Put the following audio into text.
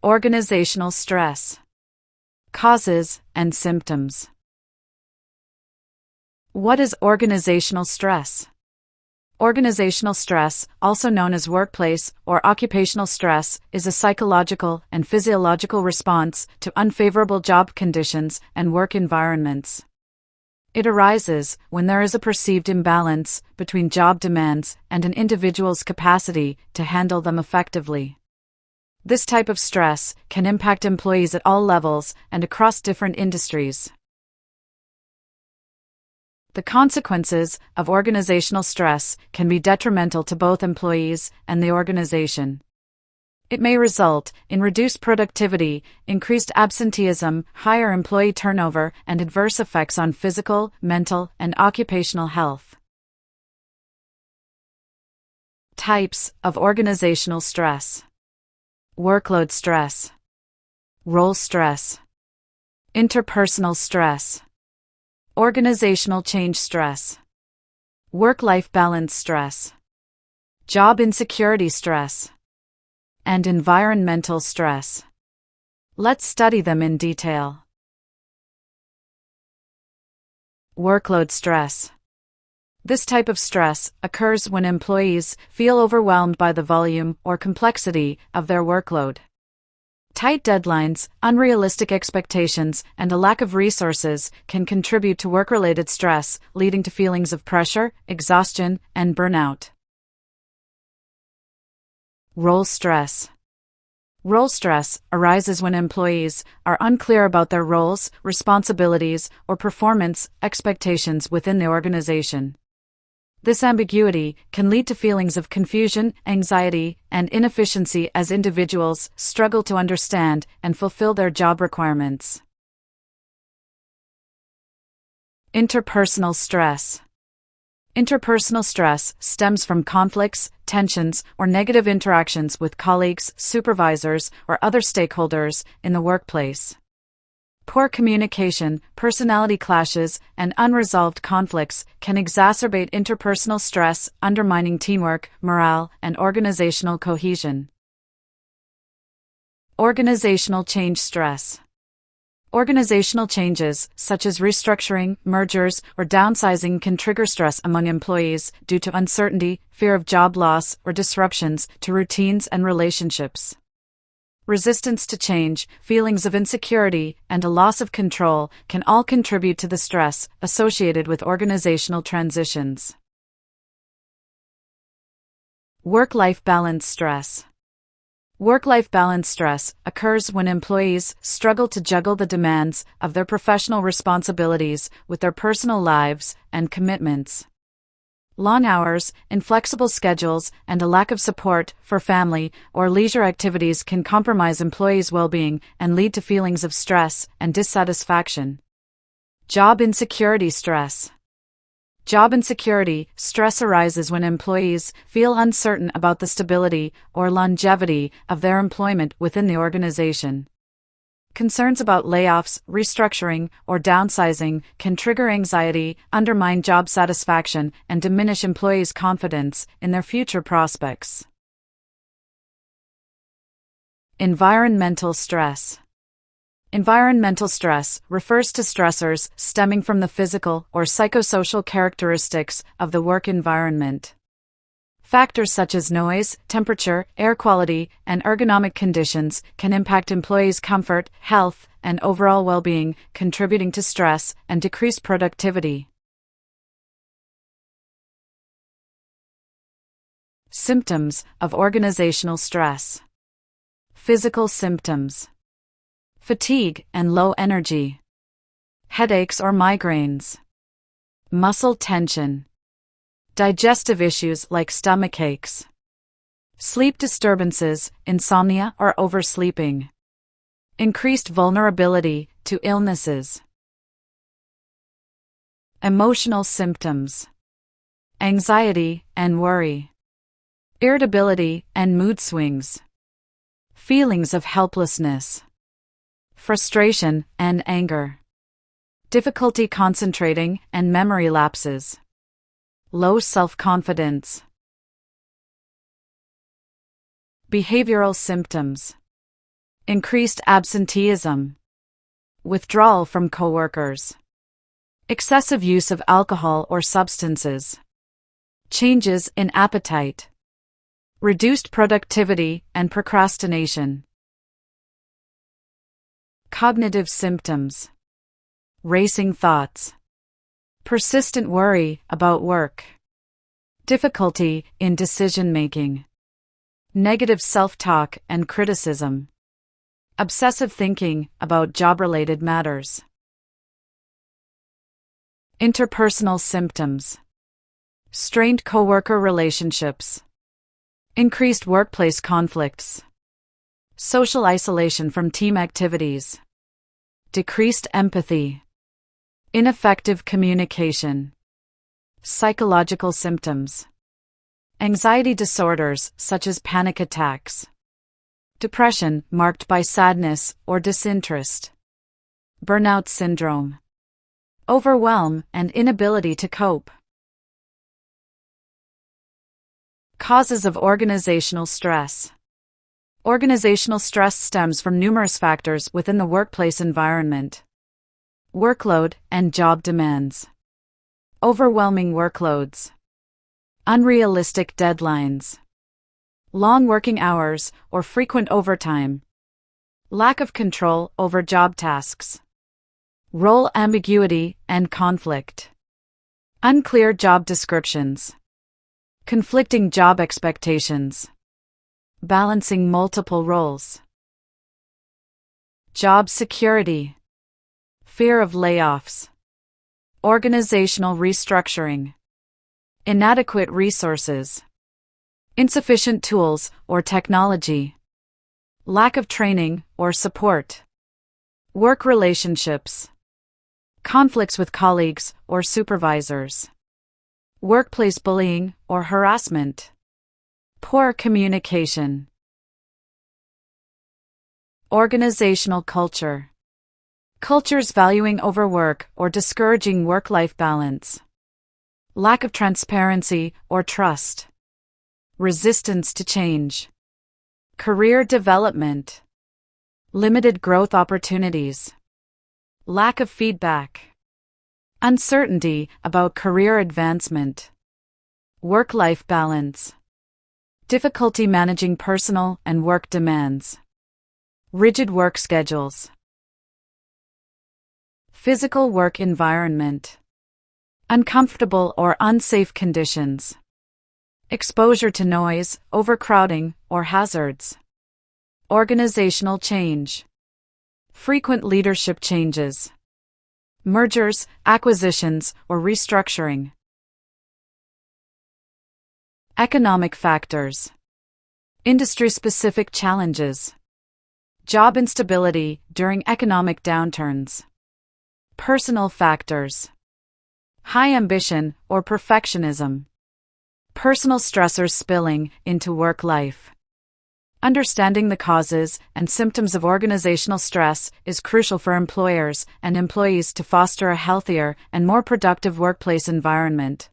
Organizational stress. Causes and symptoms. What is organizational stress? Organizational stress, also known as workplace or occupational stress, is a psychological and physiological response to unfavorable job conditions and work environments. It arises when there is a perceived imbalance between job demands and an individual's capacity to handle them effectively. This type of stress can impact employees at all levels and across different industries. The consequences of organizational stress can be detrimental to both employees and the organization. It may result in reduced productivity, increased absenteeism, higher employee turnover, and adverse effects on physical, mental, and occupational health. Types of organizational stress. Workload stress. Role stress. Interpersonal stress. Organizational change stress. Work-life balance stress. Job insecurity stress. And environmental stress. Let's study them in detail. Workload stress. This type of stress occurs when employees feel overwhelmed by the volume or complexity of their workload. Tight deadlines, unrealistic expectations, and a lack of resources can contribute to work-related stress, leading to feelings of pressure, exhaustion, and burnout. Role stress. Role stress arises when employees are unclear about their roles, responsibilities, or performance expectations within the organization. This ambiguity can lead to feelings of confusion, anxiety, and inefficiency as individuals struggle to understand and fulfill their job requirements. Interpersonal stress. Interpersonal stress stems from conflicts, tensions, or negative interactions with colleagues, supervisors, or other stakeholders in the workplace. Poor communication, personality clashes, and unresolved conflicts can exacerbate interpersonal stress, undermining teamwork, morale, and organizational cohesion. Organizational change stress. Organizational changes, such as restructuring, mergers, or downsizing, can trigger stress among employees due to uncertainty, fear of job loss, or disruptions to routines and relationships. Resistance to change, feelings of insecurity, and a loss of control can all contribute to the stress associated with organizational transitions. Work-life balance stress. Work-life balance stress occurs when employees struggle to juggle the demands of their professional responsibilities with their personal lives and commitments. Long hours, inflexible schedules, and a lack of support for family or leisure activities can compromise employees' well-being and lead to feelings of stress and dissatisfaction. Job insecurity stress. Job insecurity stress arises when employees feel uncertain about the stability or longevity of their employment within the organization. Concerns about layoffs, restructuring, or downsizing can trigger anxiety, undermine job satisfaction, and diminish employees' confidence in their future prospects. Environmental stress. Environmental stress refers to stressors stemming from the physical or psychosocial characteristics of the work environment. Factors such as noise, temperature, air quality, and ergonomic conditions can impact employees' comfort, health, and overall well-being, contributing to stress and decreased productivity. Symptoms of organizational stress. Physical symptoms. Fatigue and low energy. Headaches or migraines. Muscle tension. Digestive issues like stomach aches. Sleep disturbances, insomnia or oversleeping. Increased vulnerability to illnesses. Emotional symptoms. Anxiety and worry. Irritability and mood swings. Feelings of helplessness. Frustration and anger. Difficulty concentrating and memory lapses. Low self-confidence. Behavioral symptoms. increased absenteeism, withdrawal from coworkers, excessive use of alcohol or substances, changes in appetite, reduced productivity and procrastination. Cognitive symptoms: racing thoughts, persistent worry about work, difficulty in decision-making, negative self-talk and criticism, obsessive thinking about job-related matters. Interpersonal symptoms: strained coworker relationships, increased workplace conflicts, social isolation from team activities, decreased empathy, ineffective communication. Psychological symptoms: anxiety disorders such as panic attacks, depression marked by sadness or disinterest, burnout syndrome, overwhelm and inability to cope. Causes of organizational stress. Organizational stress stems from numerous factors within the workplace environment. Workload and job demands. Overwhelming workloads. Unrealistic deadlines. Long working hours or frequent overtime. Lack of control over job tasks. Role ambiguity and conflict. Unclear job descriptions. Conflicting job expectations. Balancing multiple roles. Job security. Fear of layoffs. Organizational restructuring. Inadequate resources. Insufficient tools or technology. Lack of training or support. Work relationships. Conflicts with colleagues or supervisors. Workplace bullying or harassment. Poor communication. Organizational culture. Cultures valuing overwork or discouraging work-life balance. Lack of transparency or trust. Resistance to change. Career development. Limited growth opportunities. Lack of feedback. Uncertainty about career advancement. Work-life balance. Difficulty managing personal and work demands. Rigid work schedules. Physical work environment. Uncomfortable or unsafe conditions. Exposure to noise, overcrowding, or hazards. Organizational change. Frequent leadership changes. Mergers, acquisitions, or restructuring. Economic factors. Industry-specific challenges. Job instability during economic downturns. Personal factors. High ambition or perfectionism. Personal stressors spilling into work life. Understanding the causes and symptoms of organizational stress is crucial for employers and employees to foster a healthier and more productive workplace environment.